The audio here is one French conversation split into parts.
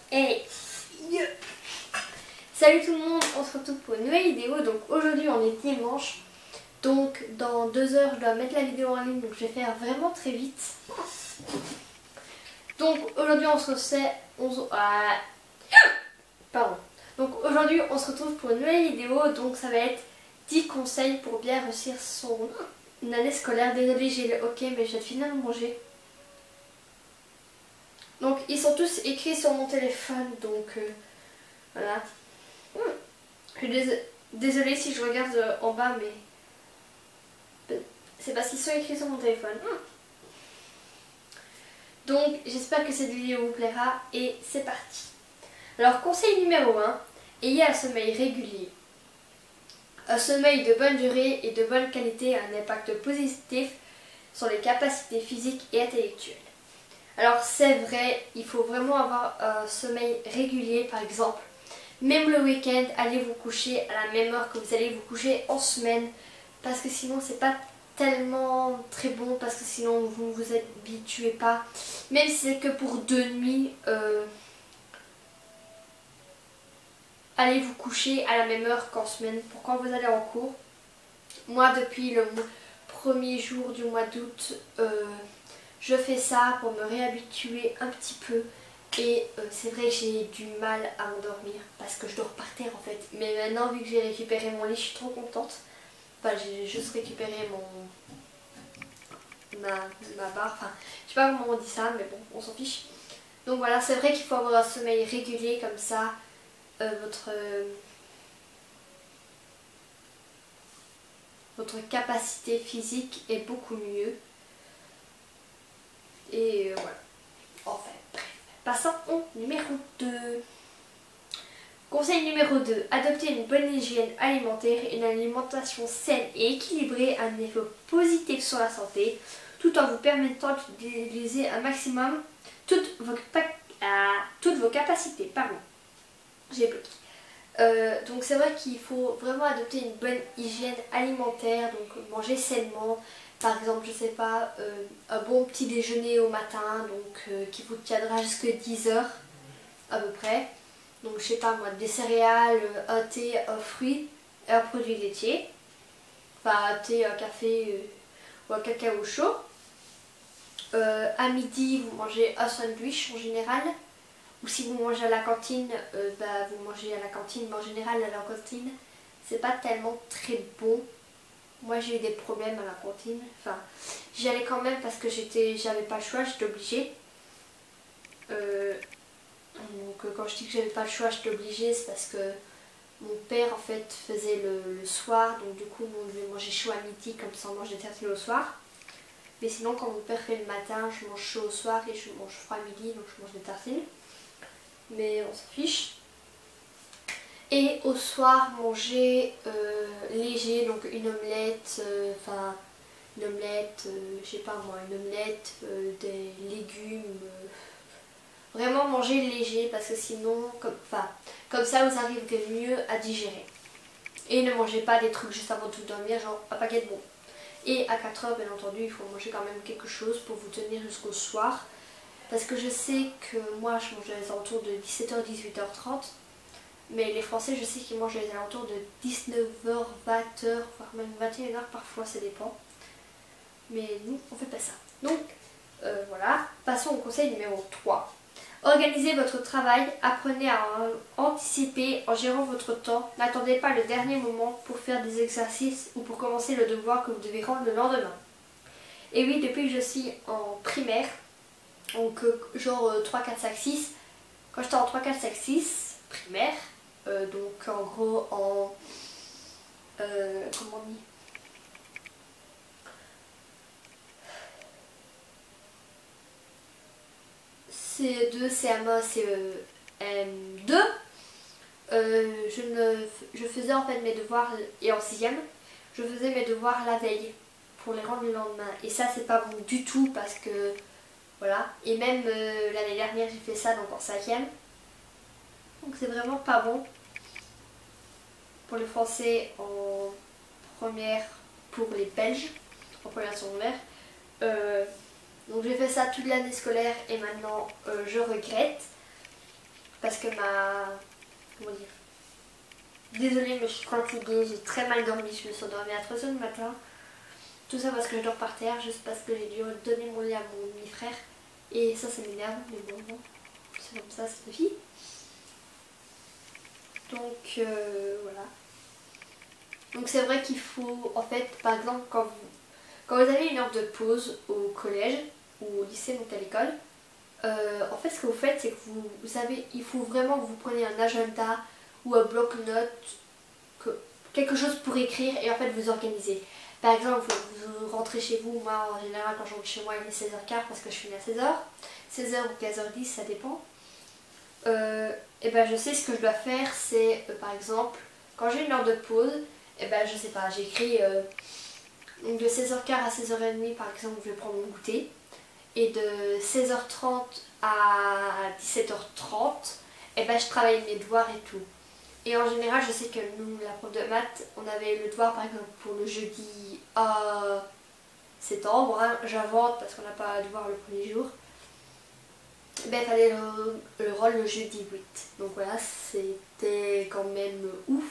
Hey yeah. Salut tout le monde, on se retrouve pour une nouvelle vidéo. Donc aujourd'hui on est dimanche, donc dans 2 heures je dois mettre la vidéo en ligne, donc je vais faire vraiment très vite. Donc aujourd'hui on se Pardon. Donc aujourd'hui on se retrouve pour une nouvelle vidéo, donc ça va être 10 conseils pour bien réussir son année scolaire. Désolée, j'ai le hockey mais je viens de finir de manger. Donc ils sont tous écrits sur mon téléphone, donc voilà. Je suis désolée si je regarde en bas, mais c'est parce qu'ils sont écrits sur mon téléphone. Donc j'espère que cette vidéo vous plaira et c'est parti. Alors conseil numéro 1, ayez un sommeil régulier. Un sommeil de bonne durée et de bonne qualité a un impact positif sur les capacités physiques et intellectuelles. Alors c'est vrai, il faut vraiment avoir un sommeil régulier. Par exemple, même le week-end, allez vous coucher à la même heure que vous allez vous coucher en semaine, parce que sinon c'est pas tellement très bon, parce que sinon vous ne vous habituez pas. Même si c'est que pour 2 nuits, allez vous coucher à la même heure qu'en semaine pour quand vous allez en cours. Moi, depuis le premier jour du mois d'août, je fais ça pour me réhabituer un petit peu. Et c'est vrai que j'ai du mal à m'endormir parce que je dors par terre en fait. Mais maintenant, vu que j'ai récupéré mon lit, je suis trop contente. Enfin, j'ai juste récupéré ma barre. Enfin, je sais pas comment on dit ça, mais bon, on s'en fiche. Donc voilà, c'est vrai qu'il faut avoir un sommeil régulier, comme ça votre capacité physique est beaucoup mieux. Et voilà. Enfin, bref. Passons au numéro 2. Conseil numéro 2. Adopter une bonne hygiène alimentaire et une alimentation saine et équilibrée a un effet positif sur la santé, tout en vous permettant d'utiliser un maximum toutes vos capacités. Pardon. J'ai bloqué. Donc c'est vrai qu'il faut vraiment adopter une bonne hygiène alimentaire, donc manger sainement. Par exemple, je sais pas, un bon petit déjeuner au matin, donc qui vous tiendra jusqu'à 10 heures à peu près. Donc je sais pas moi, des céréales, un thé, un fruit et un produit laitier. Enfin un thé, un café ou un cacao chaud. À midi, vous mangez un sandwich en général. Ou si vous mangez à la cantine, vous mangez à la cantine, mais en général à la cantine, c'est pas tellement très bon. Moi j'ai eu des problèmes à la cantine, enfin j'y allais quand même parce que j'avais pas le choix, j'étais obligée. Donc quand je dis que j'avais pas le choix, j'étais obligée, c'est parce que mon père en fait faisait le soir, donc du coup on devait manger chaud à midi, comme ça on mange des tartines au soir. Mais sinon quand mon père fait le matin, je mange chaud au soir et je mange froid à midi, donc je mange des tartines. Mais on s'en fiche. Et au soir, manger léger, donc une omelette, je sais pas moi, une omelette, des légumes. Vraiment manger léger parce que sinon, comme ça vous arriverez mieux à digérer. Et ne mangez pas des trucs juste avant de vous dormir, genre un paquet de bonbons. Et à 4 heures, bien entendu, il faut manger quand même quelque chose pour vous tenir jusqu'au soir. Parce que je sais que moi, je mange aux alentours de 17h, 18h30. Mais les Français, je sais qu'ils mangent aux alentours de 19h, 20h, voire même 21h parfois, ça dépend. Mais nous, on fait pas ça. Donc, voilà. Passons au conseil numéro 3. Organisez votre travail, apprenez à anticiper en gérant votre temps. N'attendez pas le dernier moment pour faire des exercices ou pour commencer le devoir que vous devez rendre le lendemain. Et oui, depuis que je suis en primaire, donc genre 3, 4, 5, 6, quand j'étais en 3, 4, 5, 6 primaire, donc en gros en comment on dit, CE2, CM1, CM2, je faisais en fait mes devoirs, et en 6ème, je faisais mes devoirs la veille pour les rendre le lendemain. Et ça c'est pas bon du tout parce que voilà. Et même l'année dernière j'ai fait ça donc en 5ème. Donc c'est vraiment pas bon. Pour les Français en première, pour les Belges en première secondaire. Donc j'ai fait ça toute l'année scolaire et maintenant je regrette. parce que comment dire, désolée mais je suis fatiguée, j'ai très mal dormi, je me suis endormie à 3h du matin. Tout ça parce que je dors par terre, juste parce que j'ai dû donner mon lit à mon demi-frère. Et ça m'énerve, mais bon, c'est comme ça, c'est ma vie. Donc voilà. Donc c'est vrai qu'il faut, en fait, par exemple, quand vous avez une heure de pause au collège ou au lycée, donc à l'école, en fait ce que vous faites c'est que vous savez, il faut vraiment que vous preniez un agenda ou un bloc-notes, quelque chose pour écrire et en fait vous organisez. Par exemple, vous rentrez chez vous, moi en général quand je rentre chez moi il est 16h15 parce que je finis à 16h, 16h ou 15h10 ça dépend. Et ben je sais ce que je dois faire, c'est par exemple quand j'ai une heure de pause, et ben je sais pas, j'écris donc de 16h15 à 16h30 par exemple je vais prendre mon goûter et de 16h30 à 17h30 et ben je travaille mes devoirs et tout. Et en général, je sais que nous, la prof de maths, on avait le devoir par exemple pour le jeudi septembre, hein, j'invente parce qu'on n'a pas à devoir le premier jour. Ben, il fallait le rôle le jeudi 8. Donc voilà, c'était quand même ouf.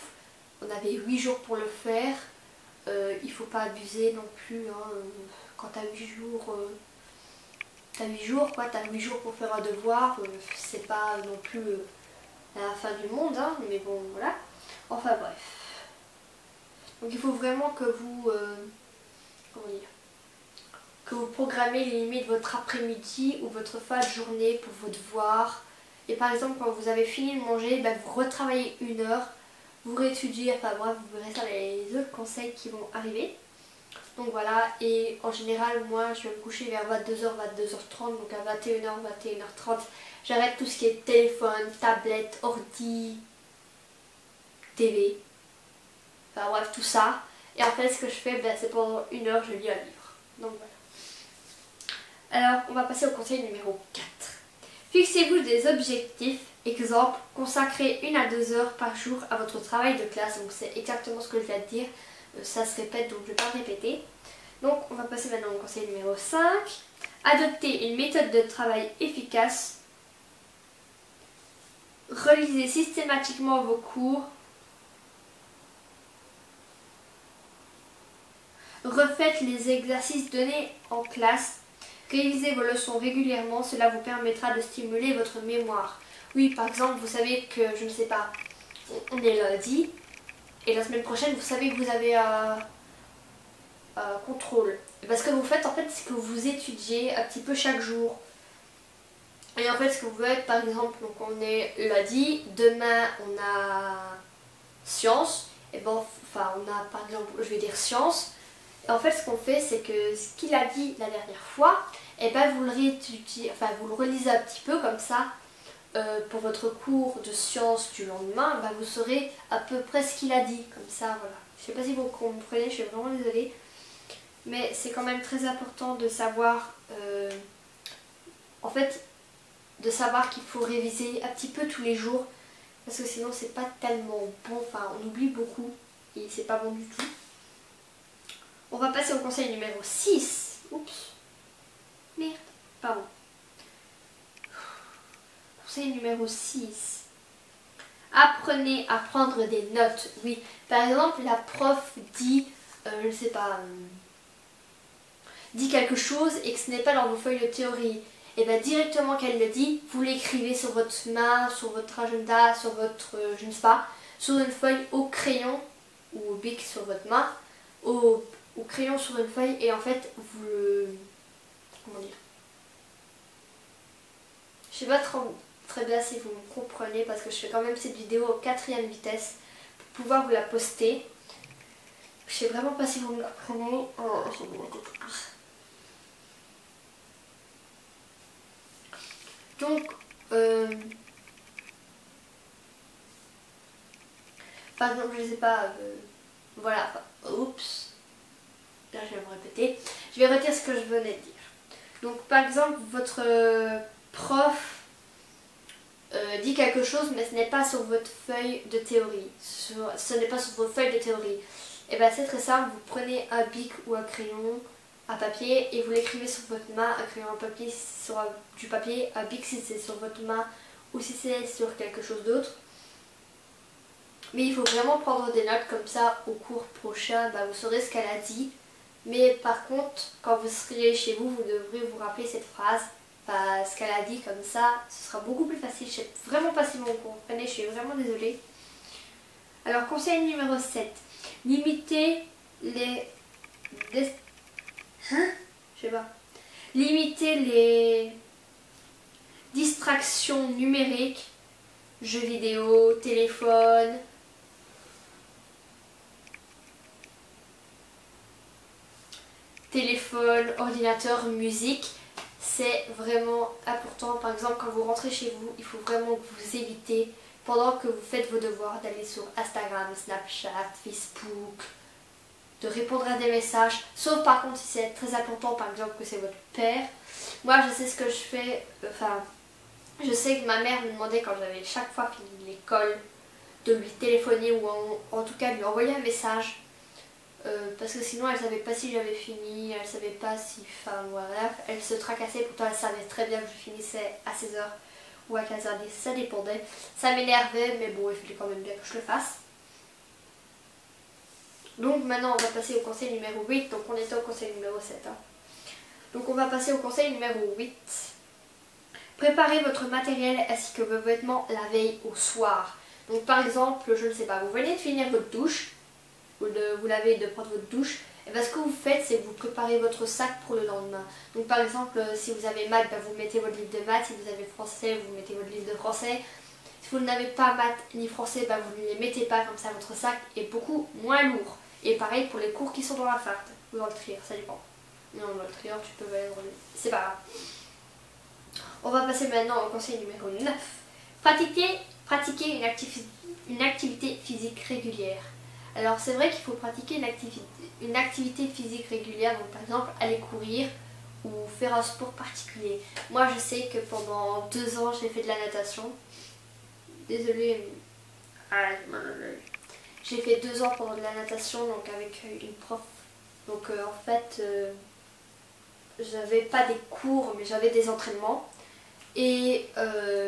On avait 8 jours pour le faire. Il faut pas abuser non plus. Hein. Quand t'as 8 jours, t'as 8 jours quoi, t'as 8 jours pour faire un devoir. C'est pas non plus la fin du monde, hein, mais bon voilà. Enfin bref. Donc il faut vraiment que vous comment dire, que vous programmez les limites de votre après-midi ou votre fin de journée pour vos devoirs. Et par exemple quand vous avez fini de manger, ben, vous retravaillez 1 heure, vous réétudiez, enfin bref, vous verrez ça les autres conseils qui vont arriver. Donc voilà, et en général moi je vais me coucher vers 22h, 22h30, donc à 21h, 21h30, j'arrête tout ce qui est téléphone, tablette, ordi, TV, enfin bref tout ça. Et en fait ce que je fais, ben, c'est pendant 1 heure je lis un livre. Donc voilà. Alors on va passer au conseil numéro 4. Fixez-vous des objectifs. Exemple, consacrez 1 à 2 heures par jour à votre travail de classe. Donc c'est exactement ce que je viens de dire. Ça se répète donc je ne vais pas le répéter. Donc on va passer maintenant au conseil numéro 5. Adoptez une méthode de travail efficace. Relisez systématiquement vos cours. Refaites les exercices donnés en classe. Révisez vos leçons régulièrement, cela vous permettra de stimuler votre mémoire. Oui, par exemple, vous savez que, je ne sais pas, on est lundi, et la semaine prochaine, vous savez que vous avez un contrôle. Et parce que vous faites, en fait, c'est que vous étudiez un petit peu chaque jour. Et en fait, ce que vous faites, par exemple, donc on est lundi, demain, on a sciences, et ben, enfin, on a, par exemple, je vais dire sciences. Et en fait, ce qu'on fait, c'est que ce qu'il a dit la dernière fois, et ben, vous le réétudiez, enfin, vous le relisez un petit peu comme ça. Pour votre cours de sciences du lendemain, bah, vous saurez à peu près ce qu'il a dit, comme ça, voilà. Je sais pas si vous comprenez, je suis vraiment désolée, mais c'est quand même très important de savoir, en fait, de savoir qu'il faut réviser un petit peu tous les jours, parce que sinon c'est pas tellement bon, enfin on oublie beaucoup, et c'est pas bon du tout. On va passer au conseil numéro 6. Oups, merde, pardon. Conseil numéro 6. Apprenez à prendre des notes. Oui, par exemple, la prof dit, je ne sais pas, dit quelque chose et que ce n'est pas dans vos feuilles de théorie. Et bien directement qu'elle le dit, vous l'écrivez sur votre main, sur votre agenda, sur votre, je ne sais pas, sur une feuille au crayon ou au bic sur votre main, au crayon sur une feuille et en fait, vous le... Comment dire, je sais pas très bien si vous me comprenez parce que je fais quand même cette vidéo en 4e vitesse pour pouvoir vous la poster. Je sais vraiment pas si vous me comprenez. Donc, par exemple, je sais pas, voilà, oups, là je vais me répéter. Je vais redire ce que je venais de dire. Donc, par exemple, votre prof dit quelque chose mais ce n'est pas sur votre feuille de théorie, ce n'est pas sur vos feuilles de théorie, et bien c'est très simple, vous prenez un bic ou un crayon à papier et vous l'écrivez sur votre main, un crayon à papier sur du papier, un bic si c'est sur votre main ou si c'est sur quelque chose d'autre. Mais il faut vraiment prendre des notes comme ça au cours prochain, vous saurez ce qu'elle a dit. Mais par contre, quand vous serez chez vous, vous devrez vous rappeler cette phrase, ce qu'elle a dit comme ça, ce sera beaucoup plus facile. Je sais vraiment pas si vous comprenez, je suis vraiment désolée. Alors conseil numéro 7, limitez les... Je sais pas. Limitez les distractions numériques, jeux vidéo, téléphone, ordinateur, musique. C'est vraiment important. Par exemple, quand vous rentrez chez vous, il faut vraiment que vous évitez, pendant que vous faites vos devoirs, d'aller sur Instagram, Snapchat, Facebook, de répondre à des messages. Sauf par contre si c'est très important, par exemple que c'est votre père. Moi je sais ce que je fais, je sais que ma mère me demandait quand j'avais chaque fois fini l'école de lui téléphoner ou en tout cas lui envoyer un message. Parce que sinon elle savait pas si j'avais fini, elle savait pas si... voilà, elle se tracassait, pourtant elle savait très bien que je finissais à 16h ou à 15h10, ça dépendait. Ça m'énervait, mais bon, il fallait quand même bien que je le fasse. Donc maintenant on va passer au conseil numéro 8, donc on était au conseil numéro 7. Donc on va passer au conseil numéro 8. Préparez votre matériel ainsi que vos vêtements la veille au soir. Donc par exemple, je ne sais pas, vous venez de finir votre douche, vous lavez de prendre votre douche, et bien ce que vous faites c'est que vous préparez votre sac pour le lendemain. Donc par exemple, si vous avez maths, vous mettez votre livre de maths, si vous avez français, vous mettez votre livre de français. Si vous n'avez pas maths ni français, vous ne les mettez pas, comme ça votre sac est beaucoup moins lourd. Et pareil pour les cours qui sont dans la farte ou dans le trieur, ça dépend. Non, dans le trieur tu peux aller dans le... C'est pas grave. On va passer maintenant au conseil numéro 9. Pratiquer une activité physique régulière. Alors c'est vrai qu'il faut pratiquer une activité physique régulière, donc par exemple aller courir ou faire un sport particulier. Moi je sais que pendant 2 ans j'ai fait de la natation. Désolée. J'ai fait 2 ans pendant de la natation, donc avec une prof. Donc en fait, j'avais pas des cours, mais j'avais des entraînements. Et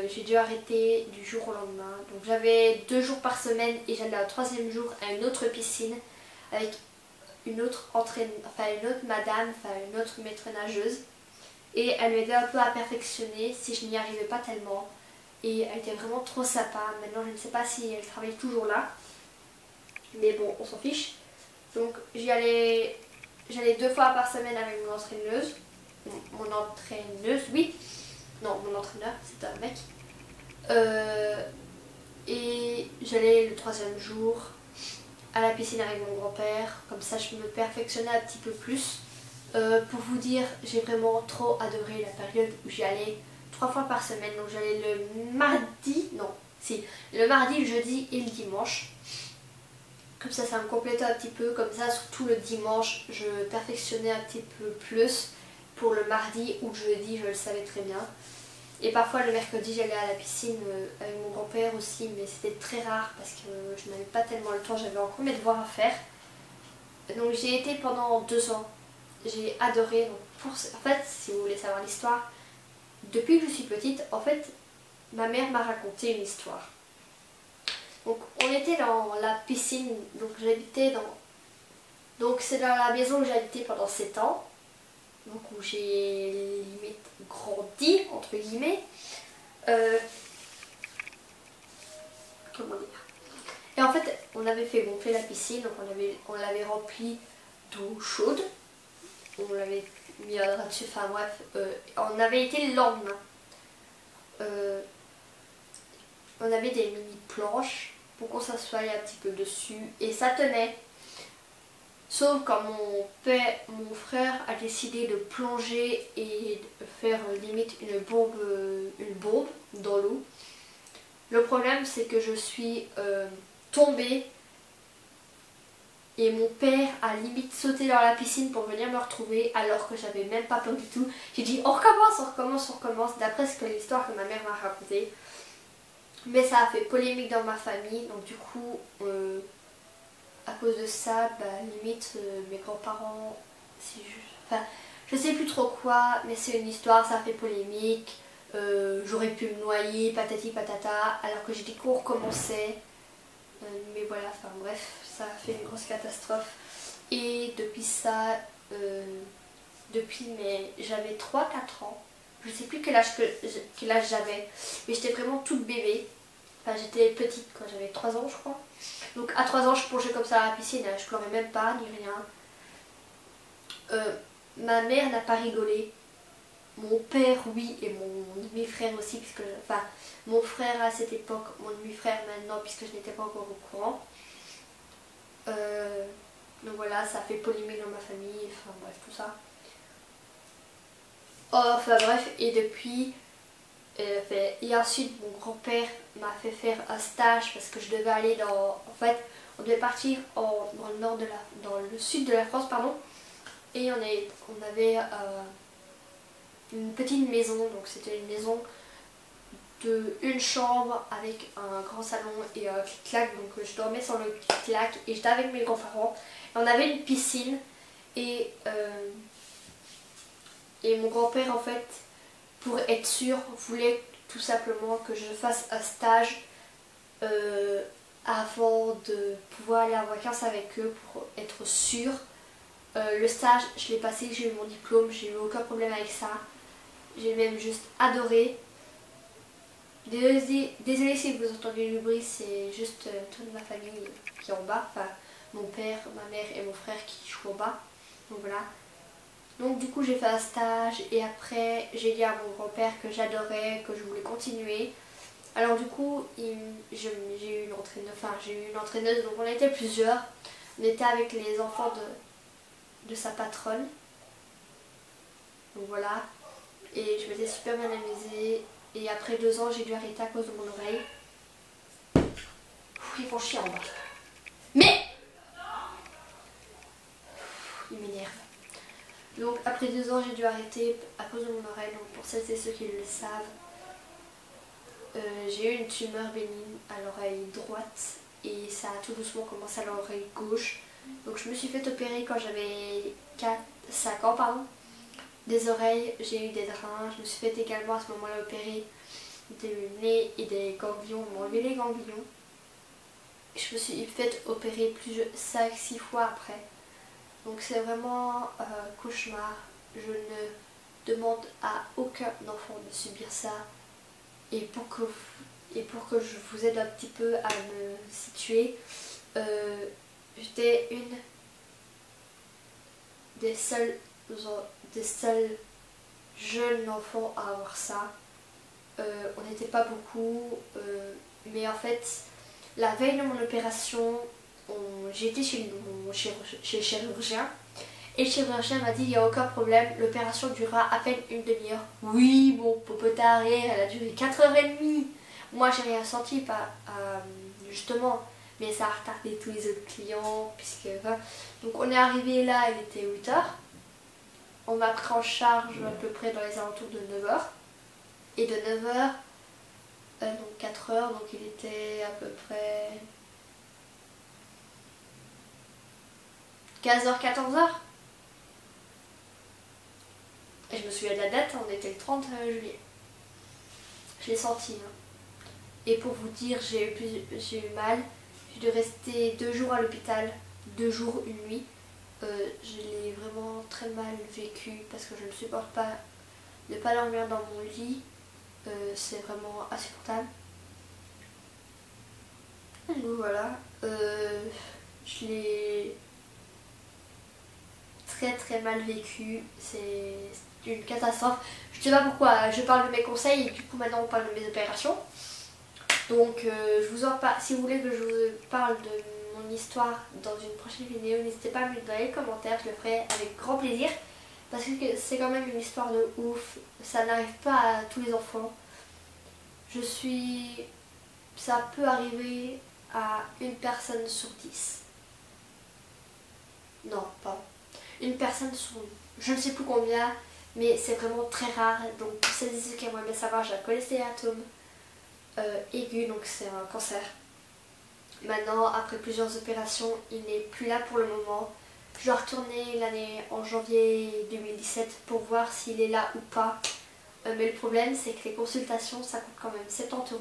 j'ai dû arrêter du jour au lendemain. Donc j'avais 2 jours par semaine et j'allais au 3e jour à une autre piscine avec une autre madame, une autre maître nageuse. Et elle m'aidait un peu à perfectionner si je n'y arrivais pas tellement. Et elle était vraiment trop sympa. Maintenant je ne sais pas si elle travaille toujours là. Mais bon, on s'en fiche. Donc j'allais 2 fois par semaine avec mon entraîneuse. Mon entraîneuse, oui. Non, mon entraîneur, c'était un mec. Et j'allais le 3e jour à la piscine avec mon grand-père. Comme ça, je me perfectionnais un petit peu plus. Pour vous dire, j'ai vraiment trop adoré la période où j'y allais 3 fois par semaine. Donc j'allais le mardi, le mardi, le jeudi et le dimanche. Comme ça me complétait un petit peu. Comme ça, surtout le dimanche, je perfectionnais un petit peu plus. Pour le mardi ou le jeudi, je le savais très bien. Et parfois le mercredi, j'allais à la piscine avec mon grand-père aussi, mais c'était très rare parce que je n'avais pas tellement le temps, j'avais encore mes devoirs à faire. Donc j'ai été pendant 2 ans. J'ai adoré. Donc, en fait, si vous voulez savoir l'histoire, depuis que je suis petite, en fait, ma mère m'a raconté une histoire. Donc on était dans la piscine, donc j'habitais dans... Donc c'est dans la maison où j'ai habité pendant 7 ans. Donc où j'ai limite grandi, entre guillemets. Comment dire? Et en fait, on avait fait gonfler la piscine, donc on l'avait remplie d'eau chaude. On l'avait mis un drap dessus, on avait été le lendemain. On avait des mini planches pour qu'on s'assoie un petit peu dessus et ça tenait. Sauf quand mon frère a décidé de plonger et de faire limite une bombe dans l'eau. Le problème c'est que je suis tombée et mon père a limite sauté dans la piscine pour venir me retrouver alors que j'avais même pas peur du tout. J'ai dit on recommence d'après l'histoire que ma mère m'a racontée. Mais ça a fait polémique dans ma famille, donc du coup... à cause de ça, limite mes grands-parents, je sais plus trop quoi, mais c'est une histoire, ça fait polémique. j'aurais pu me noyer, patati patata, alors que j'ai des cours commençaient. Mais voilà, enfin bref, ça a fait une grosse catastrophe. Et depuis ça, j'avais 3 4 ans, je sais plus quel âge j'avais, mais j'étais vraiment toute bébé. Enfin, j'étais petite quand j'avais 3 ans, je crois. Donc à 3 ans, je plongeais comme ça à la piscine, je pleurais même pas, ni rien. Ma mère n'a pas rigolé. Mon père, oui, et mon demi-frère aussi, puisque, enfin, mon frère à cette époque, mon demi-frère maintenant, puisque je n'étais pas encore au courant. Donc voilà, ça a fait polémique dans ma famille, enfin bref, tout ça. Enfin bref, et depuis, et ensuite mon grand-père m'a fait faire un stage parce que je devais aller dans, en fait, on devait partir dans le nord de dans le sud de la France, pardon, et on avait une petite maison, donc c'était une maison de une chambre avec un grand salon et un clic-clac, donc je dormais sur le clic-clac et j'étais avec mes grands-parents. On avait une piscine et mon grand-père en fait, pour être sûr, voulait tout simplement que je fasse un stage avant de pouvoir aller en vacances avec eux pour être sûr. Le stage, je l'ai passé, j'ai eu mon diplôme, j'ai eu aucun problème avec ça. J'ai même juste adoré. Désolée si vous entendez le bruit, c'est juste toute ma famille qui est en bas. Enfin, mon père, ma mère et mon frère qui jouent en bas. Donc voilà. Donc du coup j'ai fait un stage et après j'ai dit à mon grand-père que j'adorais, que je voulais continuer. Alors du coup j'ai eu une entraîneuse, donc on était plusieurs. On était avec les enfants de sa patronne. Donc voilà. Et je m'étais super bien amusée. Et après 2 ans j'ai dû arrêter à cause de mon oreille. Ils font chier en bas. Mais il m'énerve. Donc après 2 ans j'ai dû arrêter à cause de mon oreille. Donc pour celles et ceux qui le savent, j'ai eu une tumeur bénigne à l'oreille droite et ça a tout doucement commencé à l'oreille gauche. Donc je me suis fait opérer quand j'avais 5 ans, pardon. Des oreilles, j'ai eu des drains. Je me suis fait également à ce moment-là opérer du nez et des ganglions. On m'a enlevé les ganglions. Je me suis fait opérer 5-6 fois après. Donc c'est vraiment cauchemar. Je ne demande à aucun enfant de subir ça. Et pour que je vous aide un petit peu à me situer, j'étais une des seuls jeunes enfants à avoir ça. On n'était pas beaucoup, mais en fait, la veille de mon opération, j'ai été chez le chirurgien. Et le chirurgien m'a dit il n'y a aucun problème, l'opération durera à peine une demi-heure. Oui, bon, popotard, elle a duré 4h30. Moi, j'ai rien senti, pas justement, mais ça a retardé tous les autres clients. Donc, on est arrivé là, il était 8h. On m'a pris en charge à peu près dans les alentours de 9h. Et de 9h, donc 4h, donc il était à peu près 15h, 14h. Et je me souviens de la date, on était le 30 juillet. Je l'ai senti. Hein. Et pour vous dire, j'ai eu mal. J'ai dû rester 2 jours à l'hôpital, 2 jours, une nuit. Je l'ai vraiment très mal vécu parce que je ne supporte pas ne pas dormir dans mon lit. C'est vraiment insupportable. Donc voilà. Je l'ai très mal vécu. C'est une catastrophe. Je sais pas pourquoi je parle de mes conseils et du coup maintenant on parle de mes opérations. Donc je vous en parle. Si vous voulez que je vous parle de mon histoire dans une prochaine vidéo, n'hésitez pas à me le dire dans les commentaires, je le ferai avec grand plaisir. Parce que c'est quand même une histoire de ouf. Ça n'arrive pas à tous les enfants. Ça peut arriver à une personne sur 10. Non, pas. Une personne sur je ne sais plus combien, mais c'est vraiment très rare. Donc pour celles et ceux qui aimeraient bien savoir, j'ai un cholestéatome aigu, donc c'est un cancer. Maintenant, après plusieurs opérations, il n'est plus là pour le moment. Je dois retourner en janvier 2017 pour voir s'il est là ou pas. mais le problème c'est que les consultations ça coûte quand même 70 €